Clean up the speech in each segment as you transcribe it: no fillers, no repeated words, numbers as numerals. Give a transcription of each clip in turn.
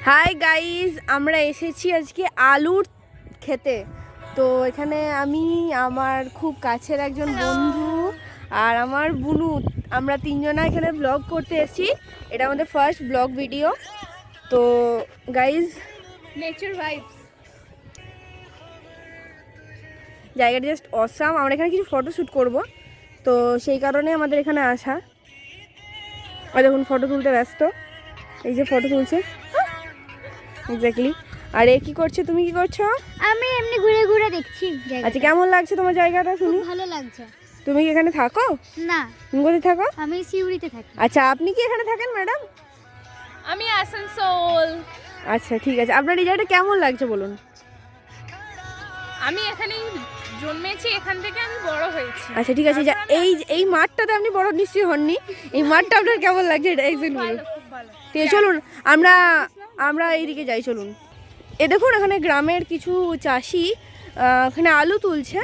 Hi guys, আমরা এসেছি আজকে আলুর খেতে। তো এখানে আমি, আমার খুব কাছের একজন বন্ধু আর আমার বুনু, আমরা তিনজনা এখানে ব্লগ করতে এসেছি। এটা আমাদের ফার্স্ট ব্লগ ভিডিও। তো গাইজ, নেচার ভাইবস, জায়গাটা জাস্ট অসাম। আমরা এখানে কিছু ফটো শ্যুট করবো, তো সেই কারণে আমাদের এখানে আসা। আর দেখুন ফটো তুলতে ব্যস্ত, এই যে ফটো তুলছে এক্স্যাক্টলি। আর এ কি করছে, তুমি কি করছো? আমি এমনি ঘুরে ঘুরে দেখছি। আচ্ছা, কেমন লাগছে তোমার জায়গাটা শুনি? ভালো লাগছে। তুমি কি এখানে থাকো? না, তুমি কোথায় থাকো? আমি সিউড়িতে থাকি। আচ্ছা, আপনি কি এখানে থাকেন ম্যাডাম? আমি আসানসোল। আচ্ছা ঠিক আছে, আপনার এই জায়গাটা কেমন লাগছে বলুন? আমি এখানেই জন্মেছি, এখান থেকে আমি বড় হয়েছি। আচ্ছা ঠিক আছে, এই এই মাঠটাতে আপনি বড় নিশ্চয়ই হননি। এই মাঠটা আপনার কেমন লাগছে এটা একজন বলুন। ঠিক আছে, চলুন আমরা আমরা এইদিকে যাই, চলুন। এ দেখুন, এখানে গ্রামের কিছু চাষি এখানে আলু তুলছে,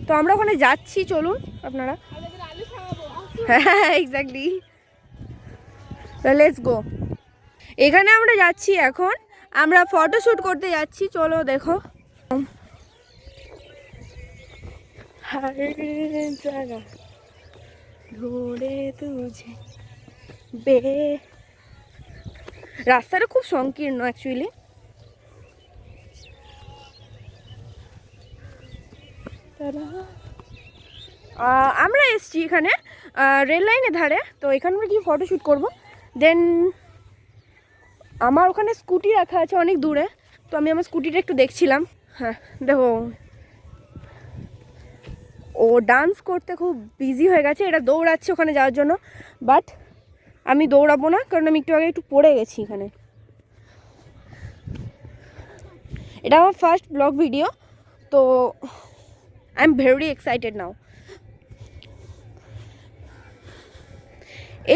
তো আমরা ওখানে যাচ্ছি, চলুন আপনারা। হ্যাঁ এক্স্যাক্টলি, লেটস গো। এখানে আমরা যাচ্ছি, এখন আমরা ফটো শ্যুট করতে যাচ্ছি, চলো দেখো। हर जगह ढूंढे तुझे বে রাস্তাটা খুব সংকীর্ণ অ্যাকচুয়ালি। আমরা এসছি এখানে রেল লাইনের ধারে, তো এখানে আমরা কি ফটো শ্যুট করবো। দেন আমার ওখানে স্কুটি রাখা আছে অনেক দূরে, তো আমি আমার স্কুটিটা একটু দেখছিলাম। হ্যাঁ দেখো, ও ডান্স করতে খুব বিজি হয়ে গেছে, এটা দৌড়াচ্ছে ওখানে যাওয়ার জন্য। বাট আমি দৌড়াবো না, কারণ আমি একটু আগে একটু পড়ে গেছি এখানে। এটা আমার ফার্স্ট ব্লগ ভিডিও, তো আই এম ভেরি এক্সাইটেড নাও।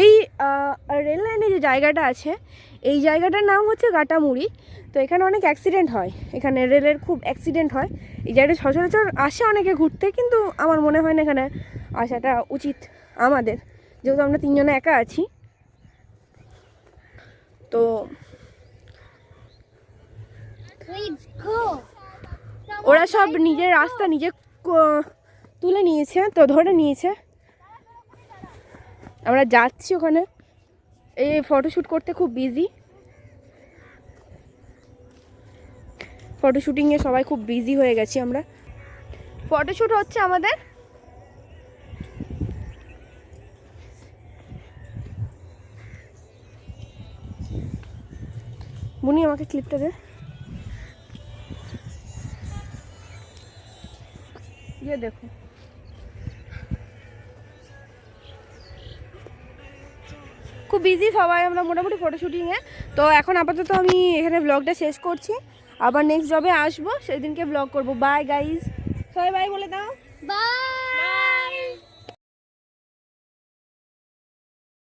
এই রেল লাইনে যে জায়গাটা আছে, এই জায়গাটার নাম হচ্ছে গাটামুড়ি। তো এখানে অনেক অ্যাক্সিডেন্ট হয়, এখানে রেলের খুব অ্যাক্সিডেন্ট হয়। এই জায়গাটা সচরাচর আসে অনেকে ঘুরতে, কিন্তু আমার মনে হয় না এখানে আসাটা উচিত আমাদের, যেহেতু আমরা তিনজনে একা আছি। তো ওরা সব নিজের রাস্তা নিজে তুলে নিয়েছে, তো ধরে নিয়েছে। আমরা যাচ্ছি ওখানে, এই ফটোশ্যুট করতে খুব বিজি। ফটোশ্যুটিংয়ে সবাই খুব বিজি হয়ে গেছি আমরা। ফটোশ্যুট হচ্ছে আমাদের। বুনি আমাকে ক্লিপটা দে। ये देखो, খুব বিজি সবাই আমরা মোটামুটি ফটোশ্যুটিংয়ে। তো এখন আপাতত আমি এখানে ব্লগটা শেষ করছি, আবার নেক্সট জবে আসবো, সেদিনকে ব্লগ করবো। বাই গাইজ, সবাই বাই বলে দাও। বাই।